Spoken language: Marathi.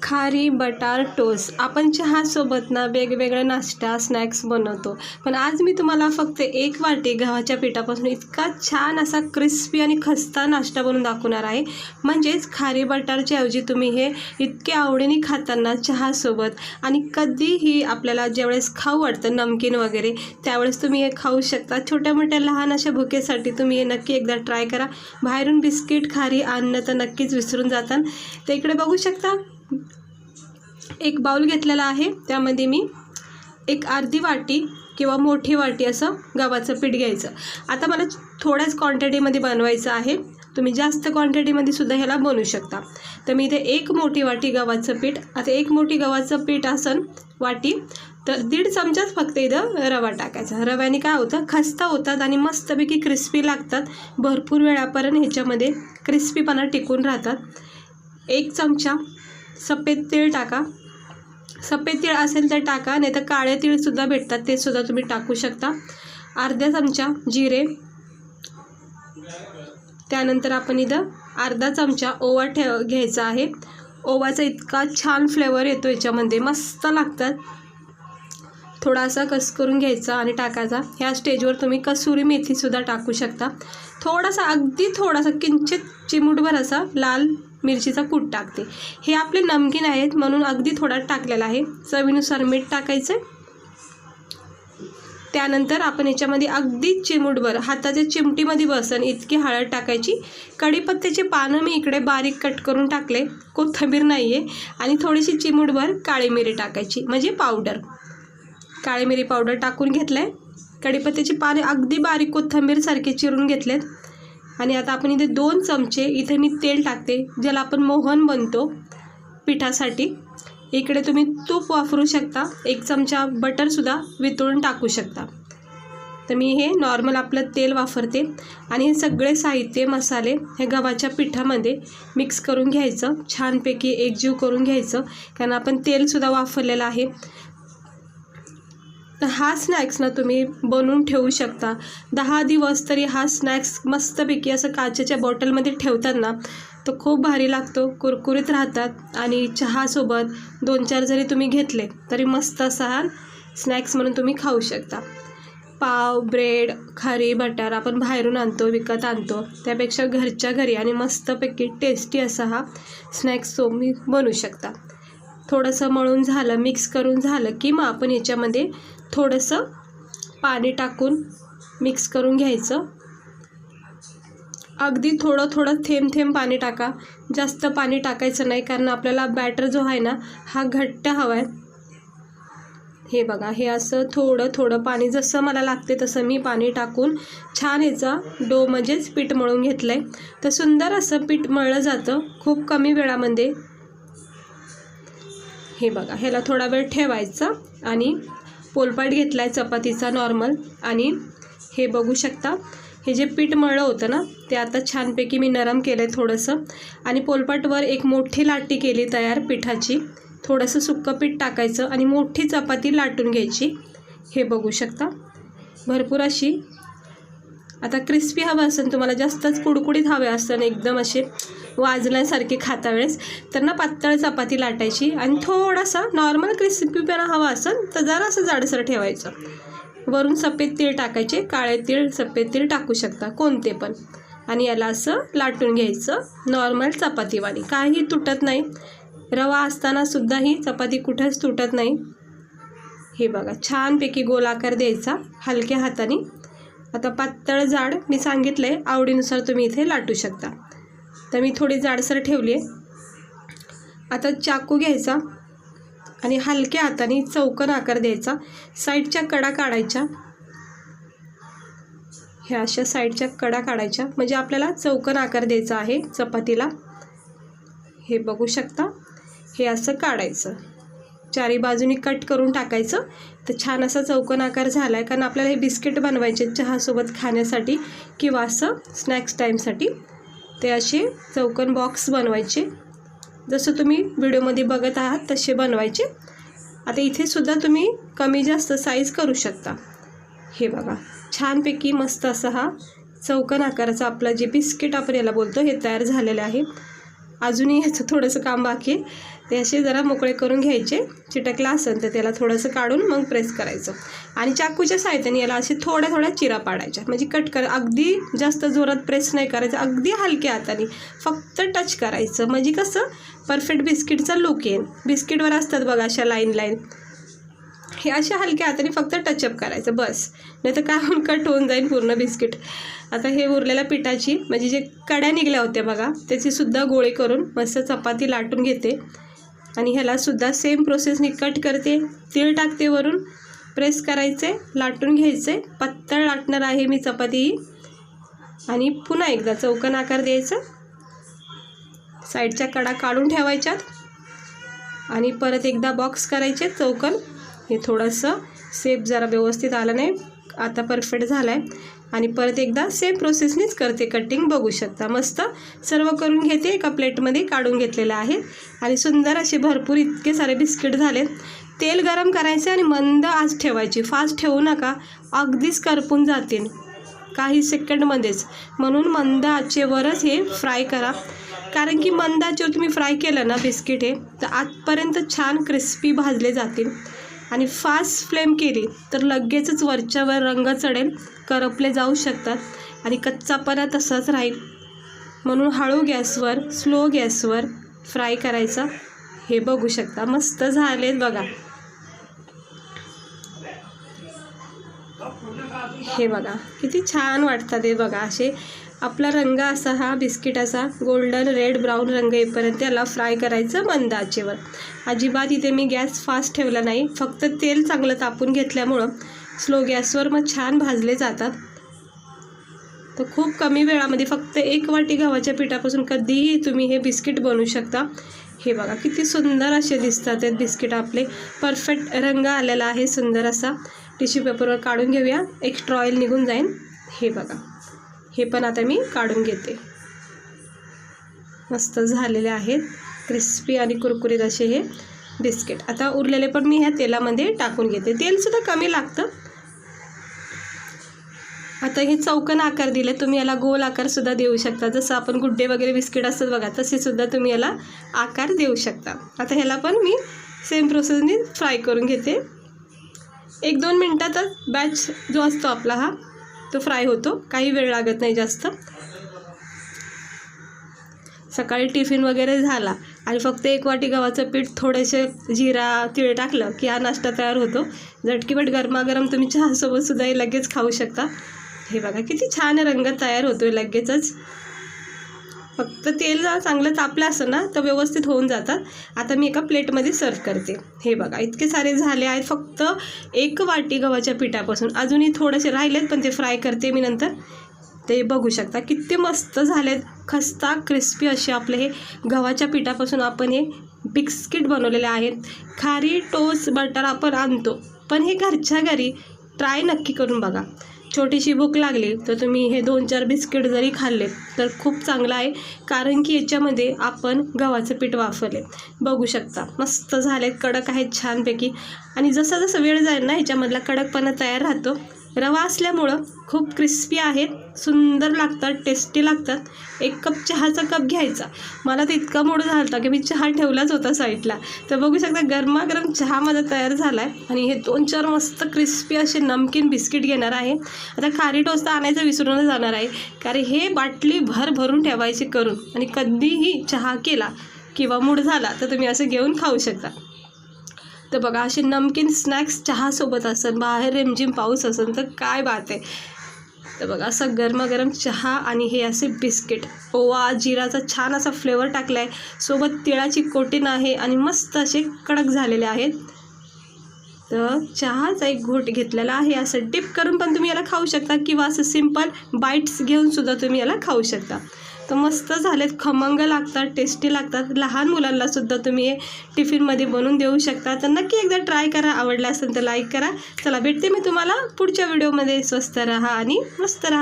खारी बटार टोस्ट. आपण चहासोबत ना वेगवेगळे नाश्ता स्नॅक्स बनवतो, पण आज मी तुम्हाला फक्त 1 वाटी गव्हाच्या पिठापासून इतका छान असा क्रिस्पी आणि खस्ता नाश्ता बनवून दाखवणार आहे. म्हणजेच खारी बटारच्या ऐवजी तुम्ही हे इतके आवडीने खाताना चहासोबत आणि कधीही आपल्याला ज्यावेळेस खाऊ वाटतं नमकीन वगैरे त्यावेळेस तुम्ही हे खाऊ शकता. छोट्या मोठ्या लहान अशा भुकेसाठी तुम्ही हे नक्की एकदा ट्राय करा. बाहेरून बिस्किट खारी आणणं तर नक्कीच विसरून जाता. तर इकडे बघू शकता एक बाउल घेतलेला आहे. त्यामध्ये मी एक अर्धी वाटी किंवा मोठी वाटी असं गव्हाचं पीठ घ्यायचं. आता मला थोड्याच क्वांटिटीमध्ये बनवायचं आहे, तुम्ही जास्त क्वांटिटीमध्ये सुद्धा ह्याला बनवू शकता. तर मी इथे 1 मोठी वाटी गव्हाचं पीठ, आता 1 मोठी गव्हाचं पीठ असन वाटी तर 1.5 चमचाच फक्त इथं रवा टाकायचा. रव्याने काय होतं, खस्ता होतात आणि मस्तपैकी क्रिस्पी लागतात. भरपूर वेळापर्यंत ह्याच्यामध्ये क्रिस्पीपणा टिकून राहतात. 1 चमचा सफेद तीळ टाका. सफेद तीळ असेल तर टाका, नाही तर काळे तीळसुद्धा भेटतात, ते सुद्धा तुम्ही टाकू शकता. अर्धा चमचा जिरे. त्यानंतर आपण इथं अर्धा चमचा ओवा घ्यायचा आहे. ओवाचा इतका छान फ्लेवर येतो याच्यामध्ये, मस्त लागतात. थोडासा कस करून घ्यायचा आणि टाकायचा. ह्या स्टेजवर तुम्ही कसुरी मेथीसुद्धा टाकू शकता. थोडासा अगदी थोडासा किंचित चिमूटभर असा लाल मिरचीचा कूट टाकते. हे आपले नमकीन आहेत म्हणून अगदी थोडा टाकलेला आहे. चवीनुसार मीठ टाकायचं. त्यानंतर आपण याच्यामध्ये अगदी चिमूटभर हाताच्या चिमटीमध्ये बसन इतकी हळद टाकायची. कढीपत्त्याचे पानं मी इकडे बारीक कट करून टाकले, कोथिंबीर नाही आहे. आणि थोडीशी चिमूटभर काळी मिरी टाकायची, म्हणजे पावडर. काळी मिरी पावडर टाकून घेतलं आहे. कढीपत्त्याची पाने अगदी बारीक कोथिंबीरसारखे चिरून घेतलेत. आणि आता आपण इथे 2 चमचे इथे मी तेल टाकते, ज्याला आपण मोहन बनतो पिठासाठी. इकडे तुम्ही तूप वापरू शकता. 1 चमचा बटरसुद्धा वितळून टाकू शकता. तर मी हे नॉर्मल आपलं तेल वापरते. आणि हे सगळे साहित्य मसाले हे गव्हाच्या पिठामध्ये मिक्स करून घ्यायचं, छानपैकी एकजीव करून घ्यायचं, कारण आपण तेलसुद्धा वापरलेलं आहे. तर हा स्नॅक्स ना तुम्ही बनवून ठेवू शकता. 10 दिवस तरी हा स्नॅक्स मस्तपैकी असं काचेच्या बॉटलमध्ये ठेवतात ना, तो खूप भारी लागतो, कुरकुरीत राहतात. आणि चहासोबत 2-4 जरी तुम्ही घेतले तरी मस्त असा हा स्नॅक्स म्हणून तुम्ही खाऊ शकता. पाव, ब्रेड, खारी बटार आपण बाहेरून आणतो, विकत आणतो, त्यापेक्षा घरच्या घरी आणि मस्तपैकी टेस्टी असा हा स्नॅक्स तुम्ही बनवू शकता. थोडंसं मळून झालं, मिक्स करून झालं की मग आपण याच्यामध्ये थोडंसं पाणी टाकून मिक्स करून घ्यायचं. अगदी थोडं थेंब पाणी टाका, जास्त पाणी टाकायचं नाही, कारण आपल्याला बॅटर जो आहे ना हा घट्ट हवा आहे. हे बघा, हे असं थोडं पाणी जसं मला लागते तसं मी पाणी टाकून छान याचा डो म्हणजेच पीठ मळून घेतलं आहे. तर सुंदर असं पीठ मळलं जातं खूप कमी वेळामध्ये. हे बघा, ह्याला थोडा वेळ ठेवायचा. आणि पोलपाट घेतला आहे चपातीचा नॉर्मल. आणि हे बघू शकता, हे जे पीठ मळलं होतं ना ते आता छानपैकी मी नरम केलं आहे थोडंसं. आणि पोलपाटवर एक मोठी लाटी केली तयार पिठाची. थोडंसं सुक्कं पीठ टाकायचं आणि मोठी चपाती लाटून घ्यायची. हे बघू शकता, भरपूर अशी. आता क्रिस्पी हवं असेल तुम्हाला, जास्तच कुडकुडीत हवे असेल, एकदम असे वाजल्यासारखे खाता वेळेस, तर ना पातळ चपाती लाटायची. आणि थोडासा नॉर्मल क्रिस्पीपणा हवा असेल तर जरासं जाडसर ठेवायचं. वरून सफेद तीळ टाकायचे, काळे तीळ सफेद तीळ टाकू शकता, कोणते पण. आणि याला असं लाटून घ्यायचं नॉर्मल चपातीवाणी, काही तुटत नाही. रवा असताना सुद्धा ही चपाती कुठंच तुटत नाही. हे बघा, छानपैकी गोलाकार द्यायचा हलक्या हाताने. आता पातळ जाड मी सांगितलं आहे, आवडीनुसार तुम्ही इथे लाटू शकता. तर मी थोडी जाडसर ठेवली आहे. आता चाकू घ्यायचा आणि हलक्या हाताने चौकोन आकार द्यायचा. साईडच्या कडा काढायच्या, ह्या अशा साईडच्या कडा काढायच्या, म्हणजे आपल्याला चौकोन आकार द्यायचा आहे चपातीला. हे बघू शकता, हे असं काढायचं, चारी बाजूनी कट करून टाकायचं. तर छान असा चौकोन आकार झाला आहे, कारण आपल्याला हे बिस्किट बनवायचे चहासोबत खाण्यासाठी किंवा असं स्नॅक्स टाईमसाठी. ते असे चौकोन बॉक्स बनवायचे, जसं तुम्ही व्हिडिओमध्ये बघत आहात तसे बनवायचे. आता इथे सुद्धा तुम्ही कमी जास्त साईज करू शकता. हे बघा, छानपैकी मस्त असा हा चौकोन आकाराचा आपला जे बिस्किट आपण याला बोलतो हे तयार झालेलं आहे. अजूनही ह्याचं थोडंसं काम बाकी आहे. ते असे जरा मोकळे करून घ्यायचे. चिटकला असेल तर त्याला थोडंसं काढून मग प्रेस करायचं आणि चाकूच्या साहाय्याने याला असे थोड्या थोड्या चिरा पाडायच्या, म्हणजे कट कर. अगदी जास्त जोरात प्रेस नाही करायचं, अगदी हलक्या हाताने फक्त टच करायचं, म्हणजे कसं परफेक्ट बिस्किटचा लुक येईल. बिस्किटवर असतात बघा अशा लाईन लाईन, हे अशा हलक्या हाताने फक्त टचअप करायचं बस, नाही तर काय होऊन कट होऊन जाईल पूर्ण बिस्किट. आता हे उरलेल्या पिठाची म्हणजे जे कड्या निघल्या होत्या बघा त्याची सुद्धा गोळे करून मस्त चपाती लाटून घेते आणि ह्याला सुद्धा सेम प्रोसेसने कट करते. तीळ टाकते वरून, प्रेस करायचे, लाटून घ्यायचे. पातळ लाटणार आहे मी चपाती आणि पुन्हा एकदा चौकोन आकार द्यायचा. साईडच्या कडा काढून ठेवायच्यात आणि परत एकदा बॉक्स करायचे चौकोन. हे थोडंसं शेप जरा व्यवस्थित आलं नाही, आता परफेक्ट झाला आहे. आणि परत एकदा सेम प्रोसेसनीच करते कटिंग, बघू शकता. मस्त सर्व करून घेते, एका प्लेटमध्ये काढून घेतलेलं आहे आणि सुंदर असे भरपूर इतके सारे बिस्किट झाले. तेल गरम करायचे आणि मंद आच ठेवायची, फास्ट ठेवू नका, अगदीच करपून जातील काही सेकंडमध्येच. म्हणून मंद आचेवरच हे फ्राय करा, कारण की मंद आचेवर तुम्ही फ्राय केलं ना बिस्किट हे तर आतपर्यंत छान क्रिस्पी भाजले जातील. आणि फास्ट फ्लेम केली तर लगेचच वरच्यावर रंग चढेल, करपले जाऊ शकतात आणि कच्चापणा तसाच राहील. म्हणून हळू गॅसवर, स्लो गॅसवर फ्राय करायचा. हे बघू शकता मस्त झालेत बघा. हे बघा किती छान वाटतात हे बघा. असे आपला रंग असा हा बिस्किटाचा गोल्डन रेड ब्राऊन रंग येईपर्यंत याला फ्राय करायचं मंद आचेवर. अजिबात इथे मी गॅस फास्ट ठेवला नाही, फक्त तेल चांगलं तापून घेतल्यामुळं स्लो गॅसवर मग छान भाजले जातात. तर खूप कमी वेळामध्ये फक्त 1 वाटी गव्हाच्या पिठापासून कधीही तुम्ही हे बिस्किट बनवू शकता. हे बघा किती सुंदर असे दिसतात आहेत बिस्किट आपले. परफेक्ट रंग आलेला आहे सुंदर असा. टिश्यू पेपरवर काढून घेऊया, एक्स्ट्रा ऑइल निघून जाईल. हे बघा, हे पण आता मी काढून घेते. मस्त झालेले आहेत क्रिस्पी आणि कुरकुरीत असे हे बिस्किट. आता उरलेले पण मी ह्या तेलामध्ये टाकून घेते. तेलसुद्धा कमी लागतं. आता हे चौकोन आकार दिले, तुम्ही याला गोल आकारसुद्धा देऊ शकता. जसं आपण गुड्डे वगैरे बिस्किट असतात बघा तसेसुद्धा तुम्ही याला आकार देऊ शकता. आता ह्याला पण मी सेम प्रोसेसने फ्राय करून घेते. 1-2 मिनटातच बॅच जो असतो आपला हा तो फ्राय होतो, काही वेळ लागत नाही जास्त. सकाळी टिफिन वगैरे झाला आणि फक्त 1 वाटी गव्हाचं पीठ, थोडेसे जिरा तीळ टाकलं की हा नाश्ता तयार होतो. झटकीपट गरमागरम तुम्ही चहासोबतसुद्धा हे लगेच खाऊ शकता. हे बघा किती छान रंग तयार होतो आहे लगेचच. फक्त तेल चांगलं तापलं असं ना तर व्यवस्थित होऊन जातात. आता मी एका प्लेटमध्ये सर्व करते. हे बघा इतके सारे झाले आहेत फक्त 1 वाटी गव्हाच्या पिठापासून. अजूनही थोडेसे राहिलेत पण ते फ्राय करते मी नंतर. ते बघू शकता किती मस्त झालेत, खस्ता क्रिस्पी असे आपले हे गव्हाच्या पिठापासून आपण हे बिस्किट बनवलेले आहेत. खारी टोस्ट बटर आपण आणतो, पण हे घरच्या घरी ट्राय नक्की करून बघा. छोटीशी भूक लागली तर तुम्ही हे 2-4 बिस्किट जरी खाल्ले तर खूप चांगलं आहे, कारण की याच्यामध्ये आपण गव्हाचं पीठ वापरले. बघू शकता मस्त झाले, कडक आहेत छानपैकी. आणि जसा जसा वेळ जाईल ना ह्याच्यामधला कडकपणा तयार राहतो. रवा असल्यामुळं खूप क्रिस्पी आहेत, सुंदर लागतात, टेस्टी लागतात. 1 कप चहाचा कप घ्यायचा. मला तर इतका मूड झाला होता की मी चहा ठेवलाच होता साईडला. तर बघू शकता गरमागरम चहा माझा तयार झाला आहे आणि हे 2-4 मस्त क्रिस्पी असे नमकीन बिस्किट घेणार आहे. आता खारी टोस्ट आणायचं विसरूनच जाणार आहे, कारण हे बाटली भरून ठेवायची करून, आणि कधीही चहा केला किंवा मूड झाला तर तुम्ही असं घेऊन खाऊ शकता. तर बघा असे नमकीन स्नॅक्स चहासोबत असेल, बाहेर रिमझिम पाऊस असेल तर काय बात आहे. तर बघा असं गरमागरम चहा आणि हे असे बिस्किट, ओवा जिराचा छान असा फ्लेवर टाकला आहे, सोबत तिळाची कोटिंग आहे आणि मस्त असे कडक झालेले आहेत. तर चहाचा एक घोट घेतलेला आहे. असं डिप करून पण तुम्ही याला खाऊ शकता किंवा असं सिंपल बाईट्स घेऊन सुद्धा तुम्ही याला खाऊ शकता. तर मस्त झालेत, खमंग लागतात, टेस्टी लागतात. लहान मुलांनासुद्धा तुम्ही हे टिफिनमध्ये बनवून देऊ शकता. तर नक्की एकदा ट्राय करा. आवडला असेल तर लाईक करा. चला भेटते मी तुम्हाला पुढच्या व्हिडिओमध्ये. स्वस्त राहा आणि मस्त राहा.